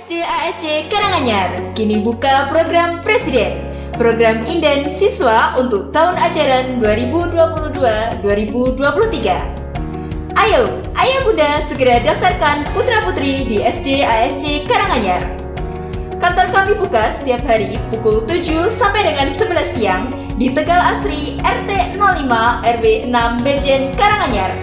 SD ASC Karanganyar kini buka program Presiden, program inden siswa untuk tahun ajaran 2022-2023. Ayo, ayah bunda segera daftarkan putra-putri di SD ASC Karanganyar. Kantor kami buka setiap hari pukul 7 sampai dengan 11 siang di Tegal Asri RT 05 RW 6 Bejen Karanganyar.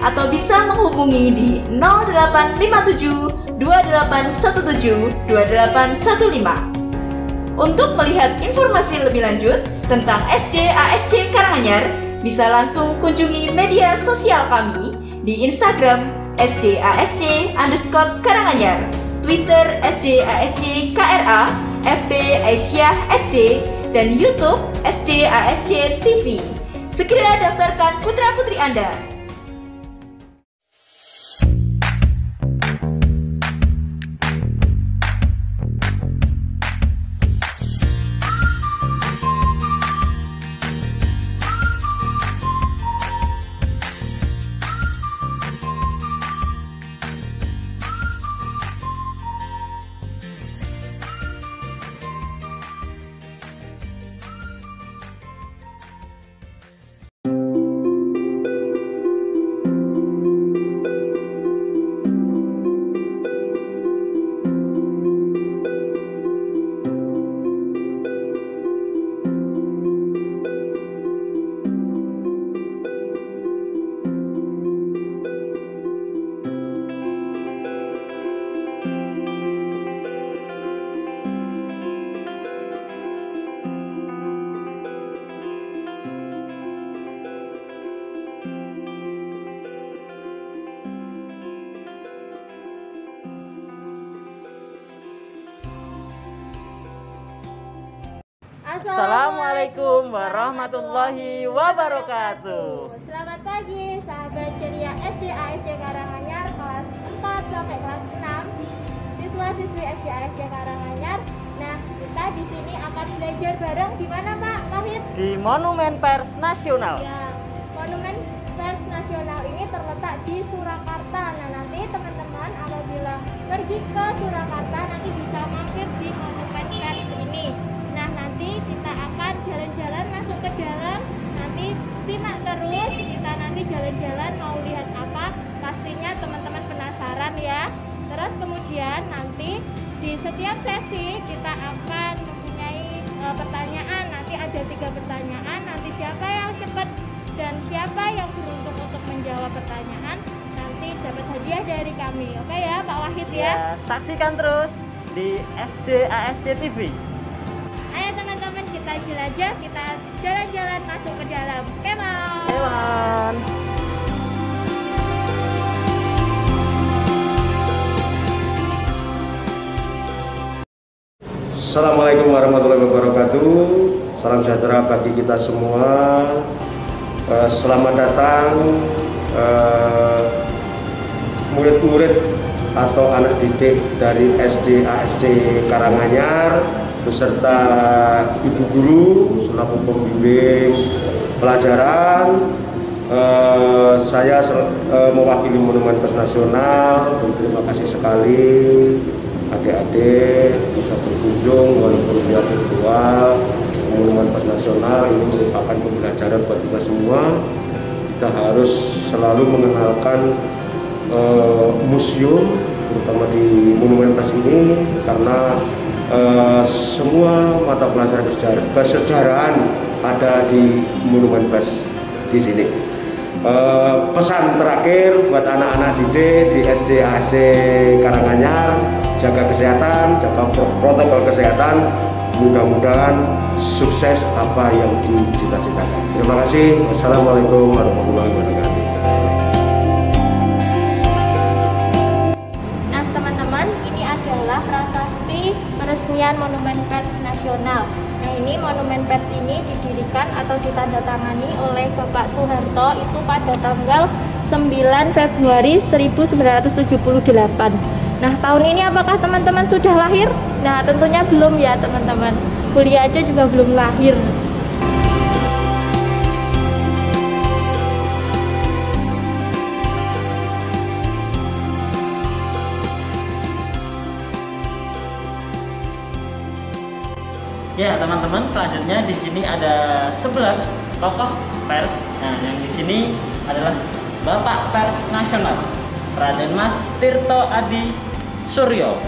Atau bisa menghubungi di 0857 2817 2815. Untuk melihat informasi lebih lanjut tentang SD ASC Karanganyar, bisa langsung kunjungi media sosial kami di Instagram SDASC_Karanganyar, Twitter SDASC KRA, FB Aisyah SD, dan YouTube SDASC TV. Segera daftarkan putra-putri Anda. Assalamualaikum warahmatullahi wabarakatuh. Selamat pagi sahabat ceria SD ASC Karanganyar kelas 4 sampai kelas 6, siswa-siswi SD ASC Karanganyar. Nah, kita di sini akan belajar bareng di mana Pak Wahid? Di Monumen Pers Nasional. Ya, Monumen Pers Nasional ini terletak di Surakarta. Nah, nanti teman-teman apabila pergi ke Surakarta nanti bisa mampir di Monumen Pers ini. Nah, nanti kita akan jalan-jalan masuk ke dalam. Nanti simak terus, kita nanti jalan-jalan mau lihat apa. Pastinya teman-teman penasaran ya. Terus kemudian nanti di setiap sesi kita akan mempunyai pertanyaan. Nanti ada 3 pertanyaan. Nanti siapa yang cepat dan siapa yang beruntung untuk menjawab pertanyaan nanti dapat hadiah dari kami. Oke ya Pak Wahid ya. Saksikan terus di SD ASC TV. Ayo teman-teman kita jelajah, kita jalan-jalan masuk ke dalam. Come on. Come on. Assalamualaikum warahmatullahi wabarakatuh. Salam sejahtera bagi kita semua. Selamat datang murid-murid atau anak didik dari SD ASC Karanganyar beserta ibu guru selaku pembimbing pelajaran. Saya mewakili Monumen Pers Nasional. Terima kasih sekali adik-adik bisa berkunjung walaupun via virtual. Monumen Pers Nasional ini merupakan pembelajaran buat kita semua. Kita harus selalu mengenalkan museum, terutama di Monumen Pers ini, karena semua mata pelajaran kesejarahan ada di Monumen Pers di sini. Pesan terakhir buat anak-anak didik di SD ASC Karanganyar, jaga kesehatan, jaga protokol kesehatan. Mudah-mudahan sukses apa yang dicita-citakan. Terima kasih. Wassalamualaikum warahmatullahi wabarakatuh. Nah teman-teman, ini adalah prasasti peresmian Monumen Pers Nasional. Nah ini Monumen Pers ini didirikan atau ditandatangani oleh Bapak Soeharto itu pada tanggal 9 Februari 1978. Nah tahun ini apakah teman-teman sudah lahir? Nah tentunya belum ya teman-teman. Kuliah aja juga belum lahir. Ya teman-teman, selanjutnya di sini ada 11 tokoh pers. Nah, yang di sini adalah Bapak Pers Nasional Raden Mas Tirto Adi Suryo.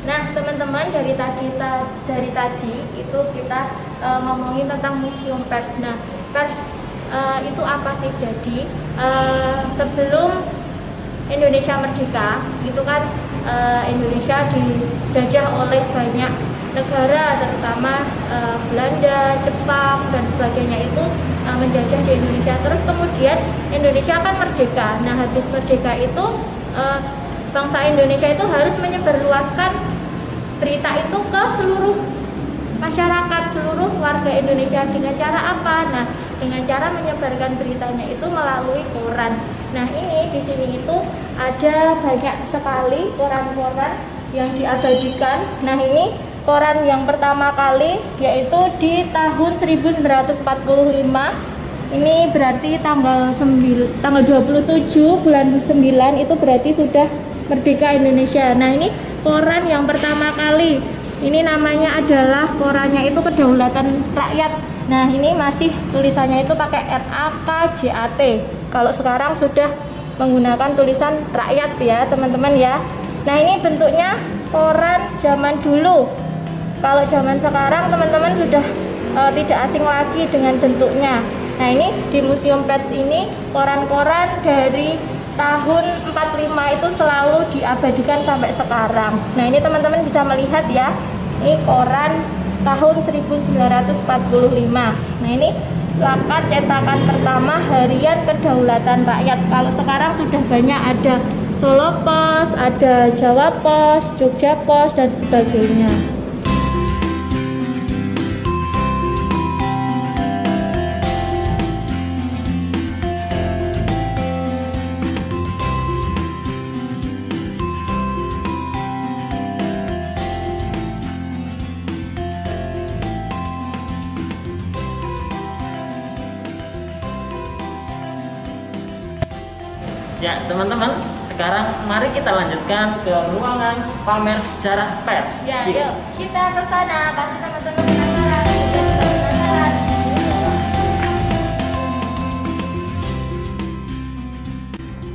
Nah teman-teman, dari tadi itu kita ngomongin tentang museum pers. Nah pers itu apa sih? Jadi sebelum Indonesia merdeka itu kan Indonesia dijajah oleh banyak negara, terutama Belanda, Jepang dan sebagainya itu menjajah di Indonesia. Terus kemudian Indonesia kan merdeka. Nah habis merdeka itu bangsa Indonesia itu harus menyebarluaskan berita itu ke seluruh masyarakat, seluruh warga Indonesia. Dengan cara apa? Nah, dengan cara menyebarkan beritanya itu melalui koran. Nah, ini di sini itu ada banyak sekali koran-koran yang diabadikan. Nah, ini koran yang pertama kali yaitu di tahun 1945. Ini berarti tanggal 27 bulan 9 itu berarti sudah merdeka Indonesia. Nah, ini koran yang pertama kali. Ini namanya adalah korannya itu Kedaulatan Rakyat. Nah, ini masih tulisannya itu pakai RAKJAT. Kalau sekarang sudah menggunakan tulisan rakyat ya, teman-teman ya. Nah, ini bentuknya koran zaman dulu. Kalau zaman sekarang teman-teman sudah tidak asing lagi dengan bentuknya. Nah, ini di Museum Pers ini koran-koran dari tahun 45 itu selalu diabadikan sampai sekarang. Nah, ini teman-teman bisa melihat ya. Ini koran tahun 1945. Nah, ini plakat cetakan pertama Harian Kedaulatan Rakyat. Kalau sekarang sudah banyak, ada Solo Pos, ada Jawa Pos, Jogja Pos dan sebagainya. Ya teman-teman, sekarang mari kita lanjutkan ke ruangan pamer sejarah pers. Ya, yuk kita ke sana. Pasti teman-teman penasaran. Kita juga penasaran.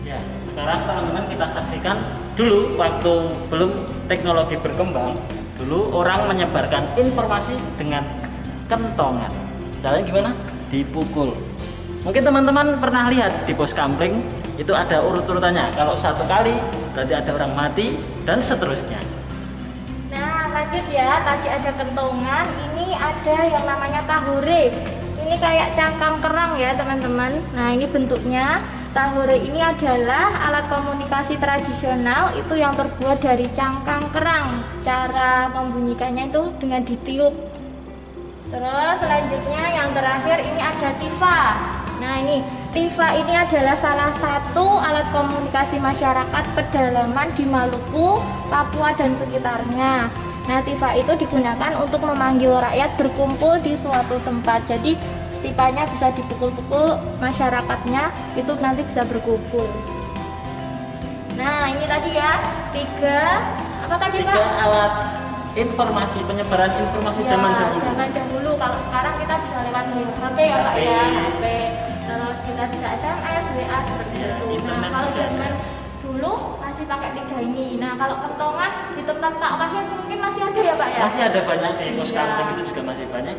Ya, sekarang teman-teman kita saksikan dulu waktu belum teknologi berkembang. Dulu orang menyebarkan informasi dengan kentongan. Caranya gimana? Dipukul. Mungkin teman-teman pernah lihat di pos kampling itu ada urut-urutannya. Kalau satu kali berarti ada orang mati dan seterusnya. Nah, lanjut ya. Tadi ada kentongan, ini ada yang namanya tahure. Ini kayak cangkang kerang ya, teman-teman. Nah, ini bentuknya. Tahure ini adalah alat komunikasi tradisional itu yang terbuat dari cangkang kerang. Cara membunyikannya itu dengan ditiup. Terus selanjutnya yang terakhir ini ada tifa. Nah, ini tifa ini adalah salah satu alat komunikasi masyarakat pedalaman di Maluku, Papua dan sekitarnya. Nah, tifa itu digunakan untuk memanggil rakyat berkumpul di suatu tempat. Jadi tifanya bisa dipukul-pukul, masyarakatnya itu nanti bisa berkumpul. Nah, ini tadi ya 3 apa tadi Pak? 3 alat informasi, penyebaran informasi Ya, zaman dahulu. zaman dahulu. Kalau sekarang kita bisa lewat HP ya Pak ya, HP. Terus kita bisa SMS, WA seperti itu. Nah, Internet kalau juga zaman dulu masih pakai 3 ini. Nah, kalau kentongan di tempat Pak Wahid mungkin masih ada ya Pak ya? Masih ada banyak di pos Iya. kampling itu juga masih banyak.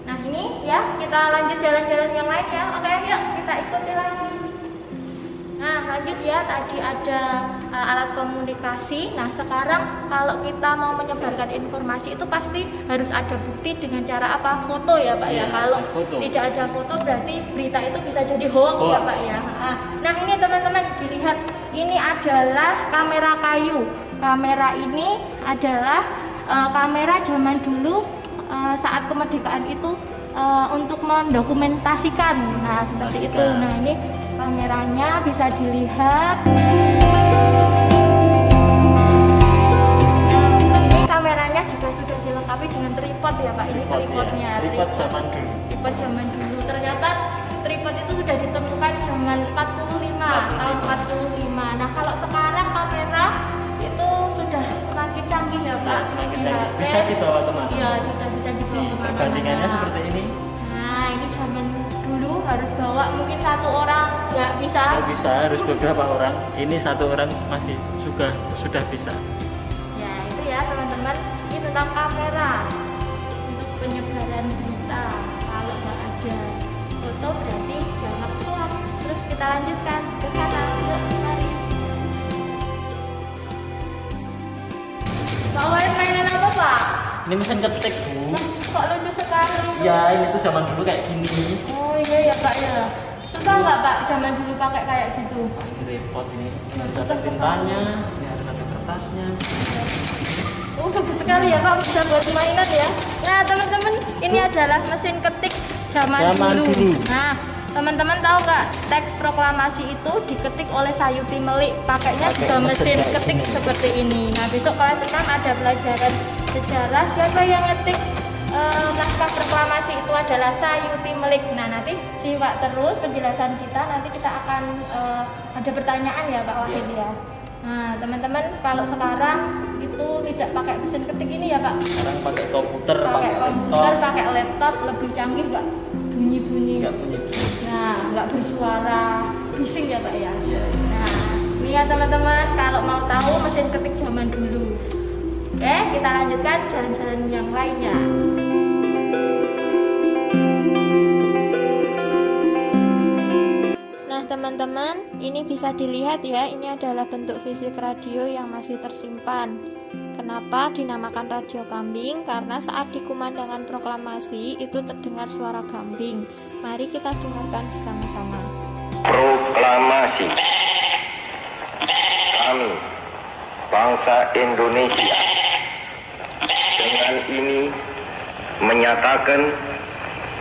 Nah, ini ya kita lanjut jalan-jalan yang lain ya. Oke, yuk kita ikuti lagi. Nah, lanjut ya, tadi ada alat komunikasi. Nah, sekarang kalau kita mau menyebarkan informasi itu pasti harus ada bukti dengan cara apa? Foto ya Pak ya. Iya, Kalau foto. tidak ada foto berarti berita itu bisa jadi hoax ya Pak ya. Nah, ini teman-teman dilihat, ini adalah kamera kayu. Kamera ini adalah kamera zaman dulu saat kemerdekaan itu untuk mendokumentasikan. Nah, seperti itu. Nah, ini kameranya bisa dilihat. Ini kameranya juga sudah dilengkapi dengan tripod ya Pak. Ini tripodnya, tripod zaman dulu. Tripod zaman dulu. Ternyata tripod itu sudah ditemukan zaman 45, tahun 45. Nah, kalau sekarang kamera itu sudah semakin canggih ya Pak. Semakin canggih. Bisa dibawa kemana? Iya, sudah bisa dibawa kemana-mana. Perbandingannya seperti ini. Nah, ini zaman dulu harus bawa mungkin satu orang nggak bisa. Nggak bisa, harus beberapa orang. Ini satu orang masih sudah bisa. Ya, itu ya teman-teman. Ini tentang kamera untuk penyebaran berita. Kalau nggak ada foto berarti dianggap hoax. Terus kita lanjutkan ke sana. Yuk, mari. Pak Wahid mainan apa Pak? Ini mesin ketik Bu. Kok lucu sekali? Ya, ini tuh zaman dulu kayak gini. Oh iya ya Pak ya. Susah nggak Pak zaman dulu pakai kayak gitu? Ini repot ini. Harus ada tintanya, ini harus ada kertasnya. Oh bagus sekali ya Pak, bisa buat mainan ya. Nah teman-teman, ini adalah mesin ketik zaman dulu. Nah teman-teman tahu nggak, teks proklamasi itu diketik oleh Sayuti Melik, pakainya juga mesin ketik seperti ini. Nah besok kelas 6 ada pelajaran sejarah, siapa yang ngetik naskah proklamasi itu adalah Sayuti Melik. Nah nanti simak terus penjelasan kita, nanti kita akan ada pertanyaan ya Pak Wahid ya. Nah teman-teman, kalau sekarang itu tidak pakai mesin ketik ini ya Pak. Sekarang pakai komputer, pakai laptop, lebih canggih, nggak bunyi-bunyi. Nggak bunyi-bunyi. Nah nggak bersuara bising ya Pak ya. Iya. Nah ini ya teman-teman, kalau mau tahu mesin ketik zaman dulu. Oke, kita lanjutkan jalan-jalan yang lainnya. Nah teman-teman, ini bisa dilihat ya, ini adalah bentuk fisik radio yang masih tersimpan. Kenapa dinamakan radio kambing? Karena saat dikumandangkan proklamasi itu terdengar suara kambing. Mari kita dengarkan bersama-sama. Proklamasi kami, bangsa Indonesia, dengan ini menyatakan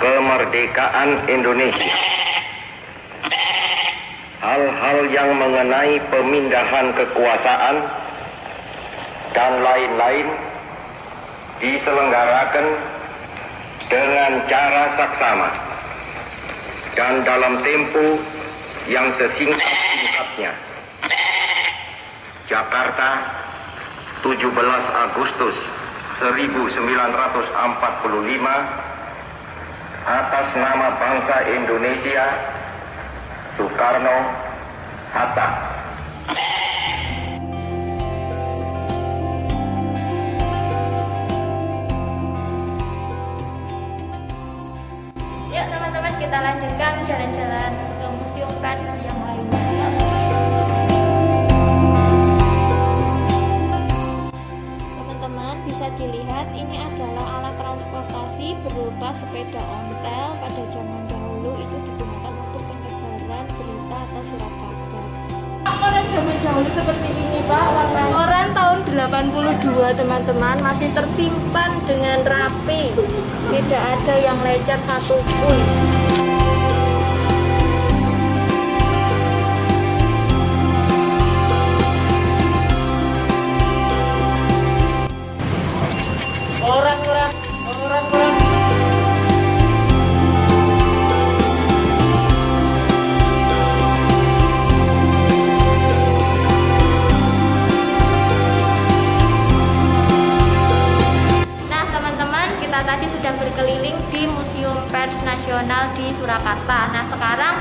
kemerdekaan Indonesia. Hal-hal yang mengenai pemindahan kekuasaan dan lain-lain diselenggarakan dengan cara saksama dan dalam tempo yang sesingkat-singkatnya. Jakarta, 17 Agustus 1945, atas nama bangsa Indonesia, Soekarno Hatta. Yuk teman-teman, kita lanjutkan jalan-jalan ke museum Pers yang lainnya. Yuk. Teman-teman bisa dilihat ini adalah alat transportasi berupa sepeda ontel. Pada zaman dahulu itu digunakan untuk penyebaran berita atau surat kabar. Koran zaman dahulu seperti ini Pak, koran tahun 82 teman-teman, masih tersimpan dengan rapi, tidak ada yang lecet satupun. Orang-orang. Kita tadi sudah berkeliling di Museum Pers Nasional di Surakarta. Nah sekarang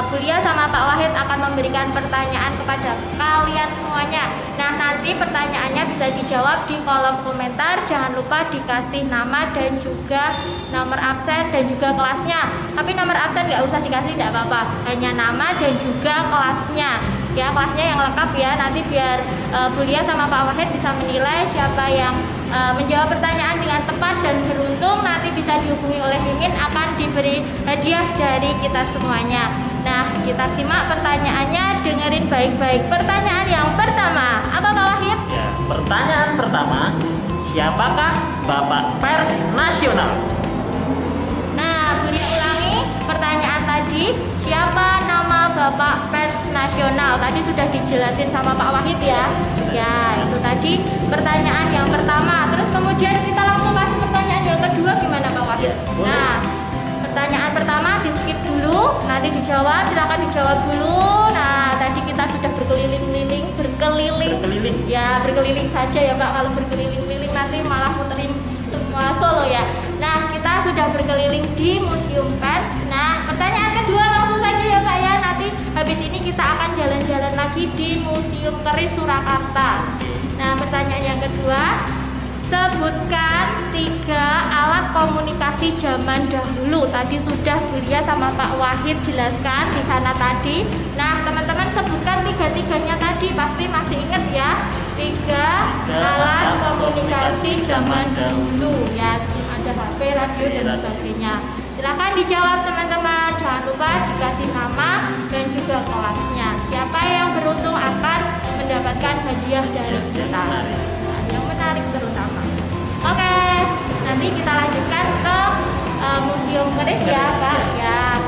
Bulia sama Pak Wahid akan memberikan pertanyaan kepada kalian semuanya. Nah nanti pertanyaannya bisa dijawab di kolom komentar. Jangan lupa dikasih nama dan juga nomor absen dan juga kelasnya. Tapi nomor absen nggak usah dikasih, tidak apa-apa. Hanya nama dan juga kelasnya. Ya kelasnya yang lengkap ya. Nanti biar Bulia sama Pak Wahid bisa menilai siapa yang menjawab pertanyaan dengan tepat dan beruntung, nanti bisa dihubungi oleh Mimin, akan diberi hadiah dari kita semuanya. Nah kita simak pertanyaannya, dengerin baik-baik. Pertanyaan yang pertama, apa Pak Wahid? Ya, pertanyaan pertama, siapakah Bapak Pers Nasional? Nah Bulia ulangi pertanyaan tadi, siapa nama Bapak nasional. Tadi sudah dijelasin sama Pak Wahid ya. Ya, itu tadi pertanyaan yang pertama. Terus kemudian kita langsung kasih pertanyaan yang kedua, gimana Pak Wahid? Nah, pertanyaan pertama di skip dulu, nanti dijawab, silakan dijawab dulu. Nah, tadi kita sudah berkeliling. Ya, berkeliling saja ya Pak. Kalau berkeliling-keliling nanti malah muterin semua Solo ya. Nah, kita sudah berkeliling di Museum Pers. Nah, pertanyaan kedua langsung saja ya Pak ya. Nanti habis ini kita akan jalan-jalan lagi di Museum Keris Surakarta. Nah, pertanyaan yang kedua, sebutkan 3 alat komunikasi zaman dahulu. Tadi sudah Julia sama Pak Wahid jelaskan di sana tadi. Nah, teman-teman sebutkan 3-tiganya tadi, pasti masih ingat ya. 3 alat komunikasi zaman dahulu ya, sebelum ada HP, radio dan sebagainya. Silahkan dijawab teman-teman. Jangan lupa dikasih nama dan juga kelasnya. Siapa yang beruntung akan mendapatkan hadiah dari kita. Yang menarik terutama. Oke, nanti kita lanjutkan ke Museum Keris ya Pak. Ya,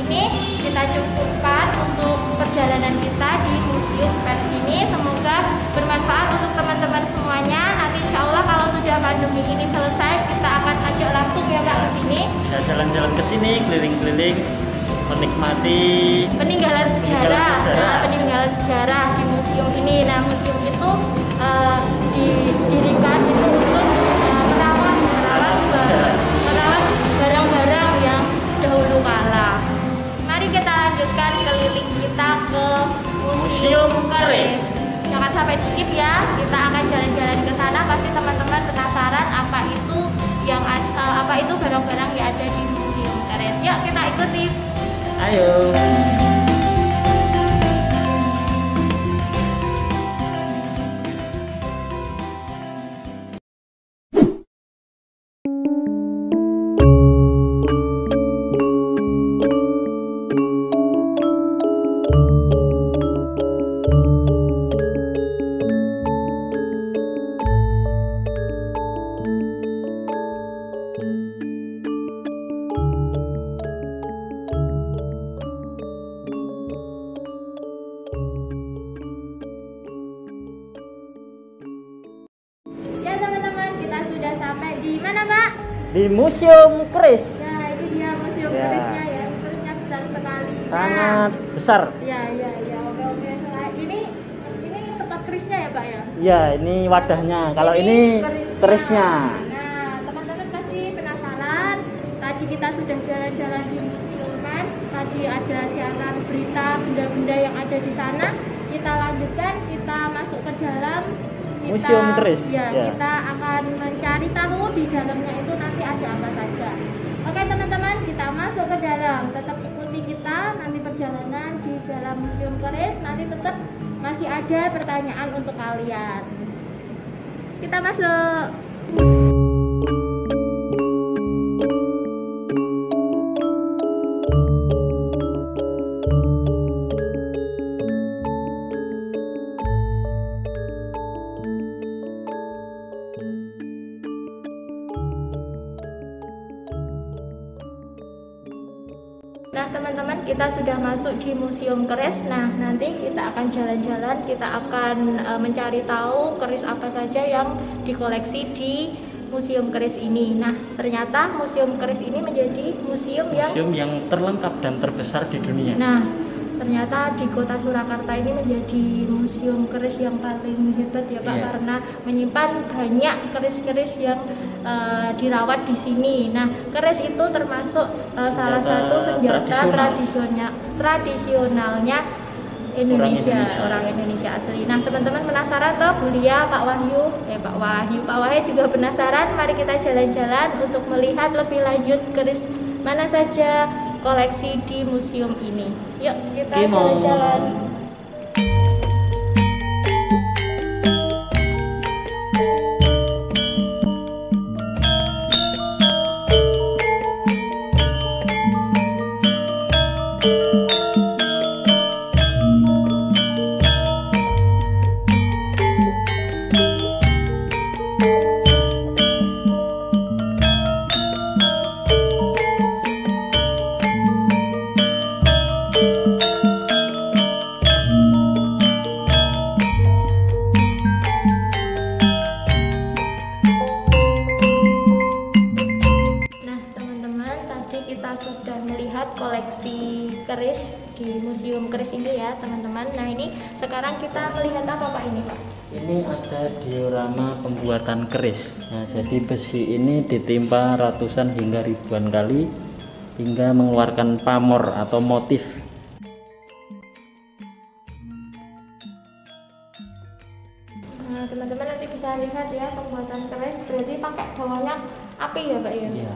ini kita cukupkan untuk perjalanan kita di Museum Pers ini. Semoga bermanfaat untuk teman-teman semuanya. Nanti insya Allah kalau sudah pandemi ini selesai, kita akan ajak langsung ya Pak ke sini. Bisa jalan-jalan ke sini, keliling-keliling, menikmati peninggalan sejarah. Nah, peninggalan sejarah di museum ini. Nah, museum itu didirikan itu untuk merawat barang-barang yang dahulu kala. Mari kita lanjutkan keliling kita ke Museum Keris. Jangan sampai di skip ya. Kita akan jalan-jalan ke sana. Pasti teman-teman penasaran apa itu barang-barang yang ada di Museum Keris. Yuk kita ikuti. Ayo. Di Museum Keris. Nah, ini dia Museum Kerisnya ya. Kerisnya besar sekali. Sangat besar. Ya. Oke. Nah, ini tempat kerisnya ya, Pak ya? Ya, ini wadahnya. Kalau ini kerisnya. Nah, teman-teman pasti penasaran. Tadi kita sudah jalan-jalan di Museum Pers. Tadi ada siaran berita benda-benda yang ada di sana. Kita lanjutkan, kita masuk ke dalam. Museum Keris. Ya, kita akan mencari tahu di dalamnya itu nanti ada apa saja. Oke teman-teman, kita masuk ke dalam. Tetap ikuti kita nanti perjalanan di dalam Museum Keris. Nanti tetap masih ada pertanyaan untuk kalian. Kita masuk. Nah teman-teman, kita sudah masuk di Museum Keris. Nah nanti kita akan jalan-jalan, kita akan mencari tahu keris apa saja yang dikoleksi di Museum Keris ini. Nah ternyata Museum Keris ini menjadi museum yang terlengkap dan terbesar di dunia. Nah ternyata di kota Surakarta ini menjadi museum keris yang paling hebat ya Pak, karena menyimpan banyak keris-keris yang dirawat di sini. Nah, keris itu termasuk salah satu senjata tradisionalnya Indonesia, orang Indonesia asli. Nah, teman-teman penasaran toh, Bulia, Pak Wahid juga penasaran. Mari kita jalan-jalan untuk melihat lebih lanjut keris mana saja koleksi di museum ini. Yuk kita jalan-jalan. tadi kita sudah melihat koleksi keris di Museum Keris ini ya teman-teman. Nah ini sekarang kita melihat apa Pak ini Pak? Ini ada diorama pembuatan keris. Nah, jadi besi ini ditimpa ratusan hingga ribuan kali hingga mengeluarkan pamor atau motif. Nah teman-teman nanti bisa lihat ya pembuatan keris, berarti pakai bawahnya api ya Pak ya? Iya,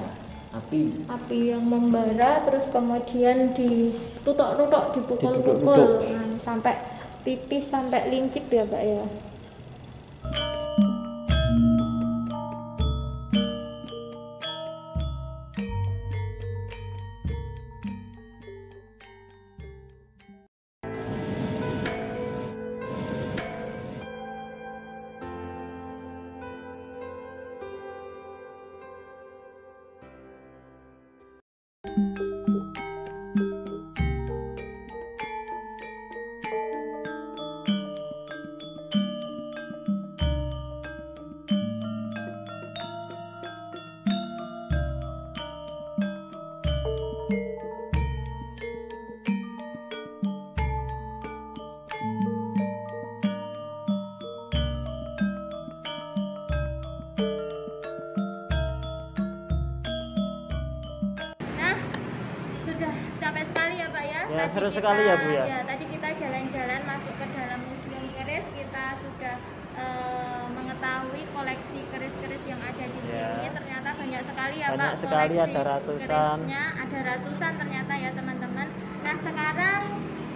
Api yang membara, terus kemudian ditutok-tutok, dipukul-pukul sampai tipis, sampai lincip ya Pak ya. Capek sekali ya Pak ya. Ya, seru sekali ya Bu ya. Ya, tadi kita jalan-jalan masuk ke dalam Museum Keris, kita sudah mengetahui koleksi keris-keris yang ada di sini. Ternyata banyak sekali ya banyak Pak sekali, koleksi ada ratusan. kerisnya, ada ratusan ternyata ya teman-teman. Nah sekarang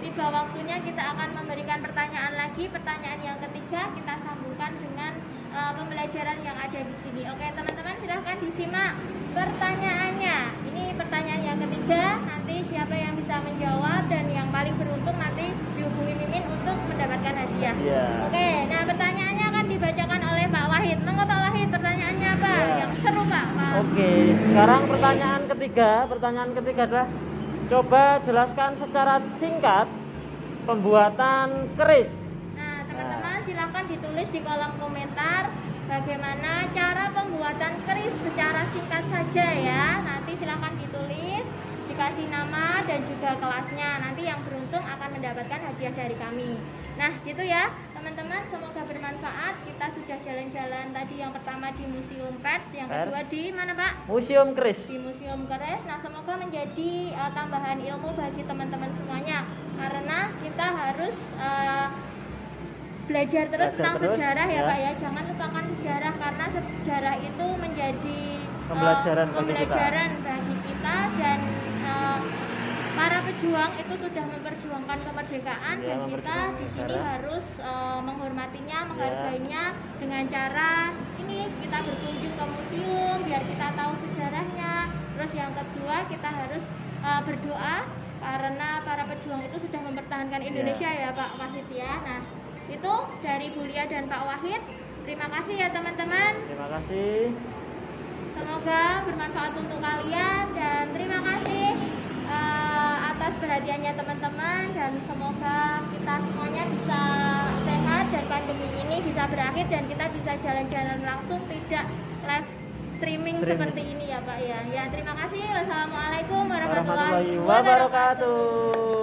tiba waktunya kita akan memberikan pertanyaan lagi, pertanyaan yang ketiga kita sambungkan dengan pembelajaran yang ada di sini. Oke teman-teman silahkan disimak pertanyaannya. Ini pertanyaan yang ketiga, nanti siapa yang bisa menjawab dan yang paling beruntung nanti dihubungi Mimin untuk mendapatkan hadiah. Oke, nah pertanyaannya akan dibacakan oleh Pak Wahid. Monggo Pak Wahid, pertanyaannya apa? Yang seru Pak. Oke, sekarang pertanyaan ketiga adalah coba jelaskan secara singkat pembuatan keris. Nah teman-teman silahkan ditulis di kolom komentar bagaimana cara pembuatan keris secara singkat saja ya. Nanti silahkan ditulis, dikasih nama dan juga kelasnya. Nanti yang beruntung akan mendapatkan hadiah dari kami. Nah gitu ya teman-teman, semoga bermanfaat. Kita sudah jalan-jalan tadi, yang pertama di Museum Pers, yang kedua di mana Pak? Museum Keris. Di Museum Keris. Nah semoga menjadi tambahan ilmu bagi teman-teman semuanya, karena kita harus belajar terus tentang sejarah ya Pak ya. Jangan lupakan sejarah, karena sejarah itu menjadi pembelajaran bagi kita dan para pejuang itu sudah memperjuangkan kemerdekaan dan kita di sini harus menghormatinya, menghargainya dengan cara ini kita berkunjung ke museum biar kita tahu sejarahnya. Terus yang kedua kita harus berdoa karena para pejuang itu sudah mempertahankan Indonesia ya Pak Wahid ya. Nah itu dari Bu Lia dan Pak Wahid. Terima kasih ya teman-teman. Terima kasih. Semoga bermanfaat untuk kalian dan terima kasih atas perhatiannya teman-teman, dan semoga kita semuanya bisa sehat dan pandemi ini bisa berakhir dan kita bisa jalan-jalan langsung, tidak live streaming seperti ini ya Pak ya. Ya terima kasih. Wassalamualaikum warahmatullahi wabarakatuh.